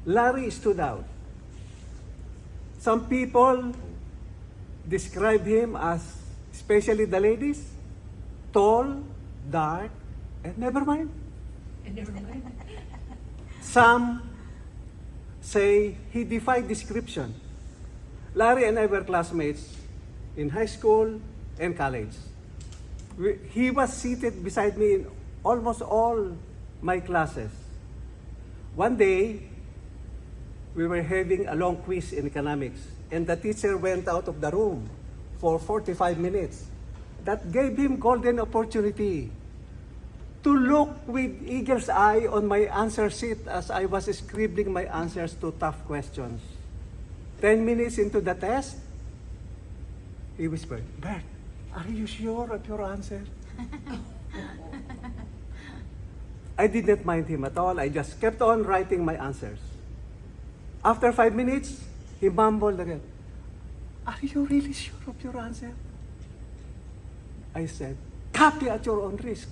Larry stood out. Some people describe him as, especially the ladies, tall, dark, and never mind. Some say he defied description. Larry and I were classmates in high school and college. He was seated beside me in almost all my classes. One day, we were having a long quiz in economics, and the teacher went out of the room for 45 minutes. That gave him golden opportunity to look with eagle's eye on my answer sheet as I was scribbling my answers to tough questions. 10 minutes into the test, he whispered, "Bert, are you sure of your answer?" I didn't mind him at all. I just kept on writing my answers. After 5 minutes, he mumbled again, "Are you really sure of your answer?" I said, "Copy at your own risk.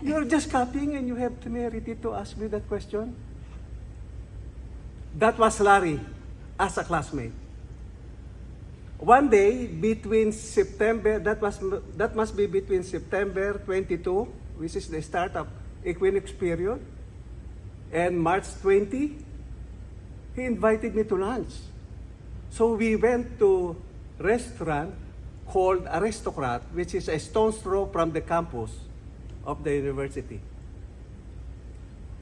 You're just copying and you have temerity to ask me that question." That was Larry as a classmate. One day, between September, that must be between September 22, which is the start of equinox period, and March 20, he invited me to lunch. So we went to restaurant called Aristocrat, which is a stone's throw from the campus of the university.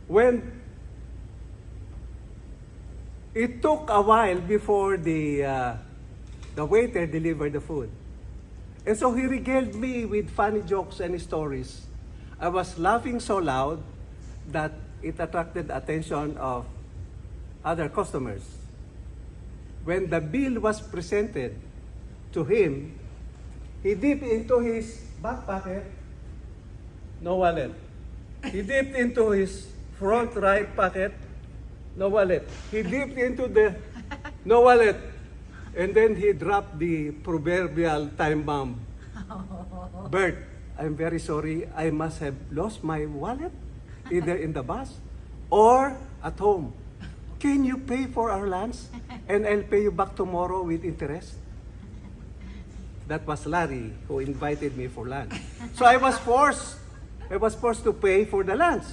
When it took a while before the waiter delivered the food. And so he regaled me with funny jokes and stories. I was laughing so loud that it attracted the attention of other customers. When the bill was presented to him, he dipped into his back pocket, no wallet. He dipped into his front right pocket, no wallet. He dipped into the no wallet. And then he dropped the proverbial time bomb. "Bert, I'm very sorry. I must have lost my wallet, either in the bus or at home. Can you pay for our lunch? And I'll pay you back tomorrow with interest." That was Larry who invited me for lunch. So I was forced to pay for the lunch.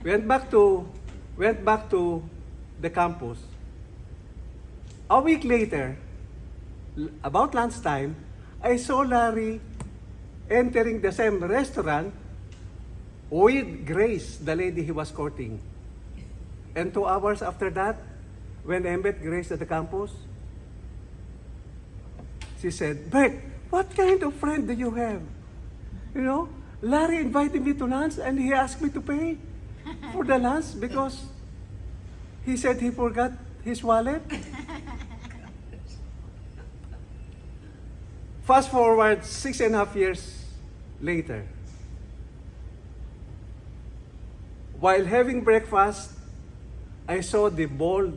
Went back to the campus. A week later, about lunchtime, I saw Larry entering the same restaurant with Grace, the lady he was courting. And 2 hours after that, when I met Grace at the campus, she said, "Bert, what kind of friend do you have? You know, Larry invited me to lunch and he asked me to pay for the lunch because he said he forgot his wallet." Fast forward 6.5 years later. While having breakfast, I saw the bold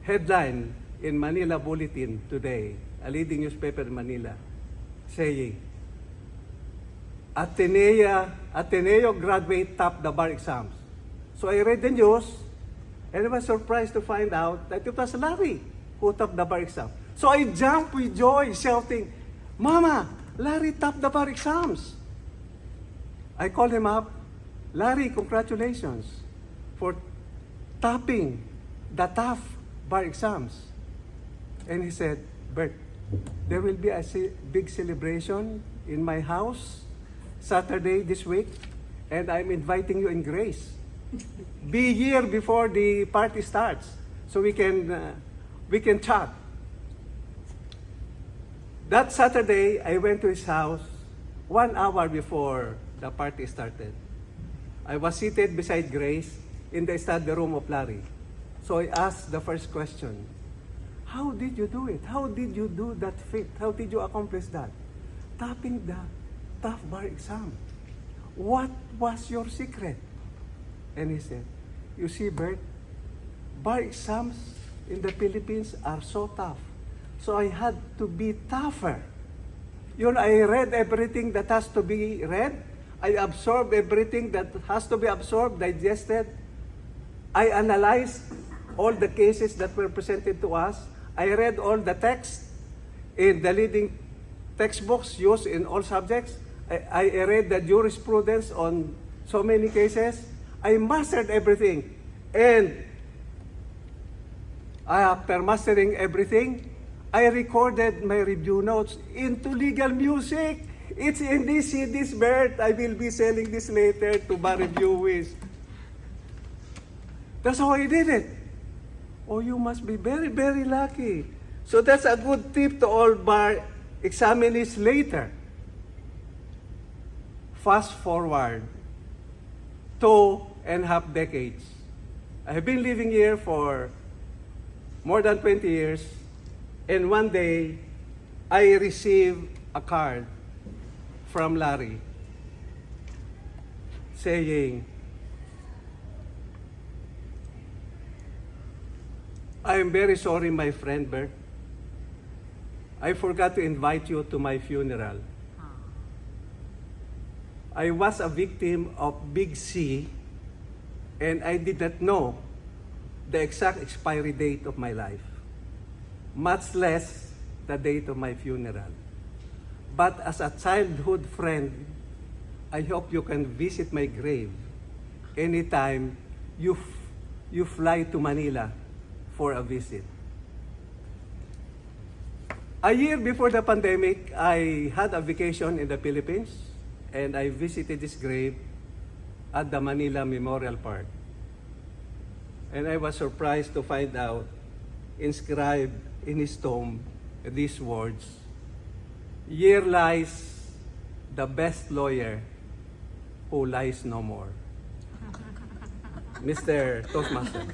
headline in Manila Bulletin today, a leading newspaper in Manila, saying, Ateneo graduate top the bar exams. So I read the news, and I was surprised to find out that it was Larry who topped the bar exam. So I jumped with joy, shouting, "Mama, Larry topped the bar exams." I called him up, "Larry, congratulations for topping the tough bar exams." And he said, "Bert, there will be a big celebration in my house Saturday this week, and I'm inviting you and Grace. Be here before the party starts so we can chat." That Saturday, I went to his house 1 hour before the party started. I was seated beside Grace in the study room of Larry. So I asked the first question, "How did you do it? How did you do that feat? How did you accomplish that? Topping the tough bar exam. What was your secret?" And he said, "You see, Bert, bar exams in the Philippines are so tough. So I had to be tougher. I read everything that has to be read. I absorbed everything that has to be absorbed, digested. I analyzed all the cases that were presented to us. I read all the text in the leading textbooks used in all subjects. I read the jurisprudence on so many cases. I mastered everything. And after mastering everything, I recorded my review notes into legal music. It's in this CDs, Bert. I will be selling this later to bar reviewees. That's how I did it. Oh, you must be very, very lucky. So that's a good tip to all bar examinees later. Fast forward 2.5 decades. I have been living here for more than 20 years, and one day I received a card from Larry saying, I am very sorry, my friend Bert. I forgot to invite you to my funeral. I was a victim of Big C, and I did not know the exact expiry date of my life, much less the date of my funeral. But as a childhood friend, I hope you can visit my grave anytime you fly to Manila for a visit. A year before the pandemic, I had a vacation in the Philippines, and I visited this grave at the Manila Memorial Park. And I was surprised to find out, inscribed in his tomb, these words, "Here lies the best lawyer who lies no more." Mr. Toastmaster.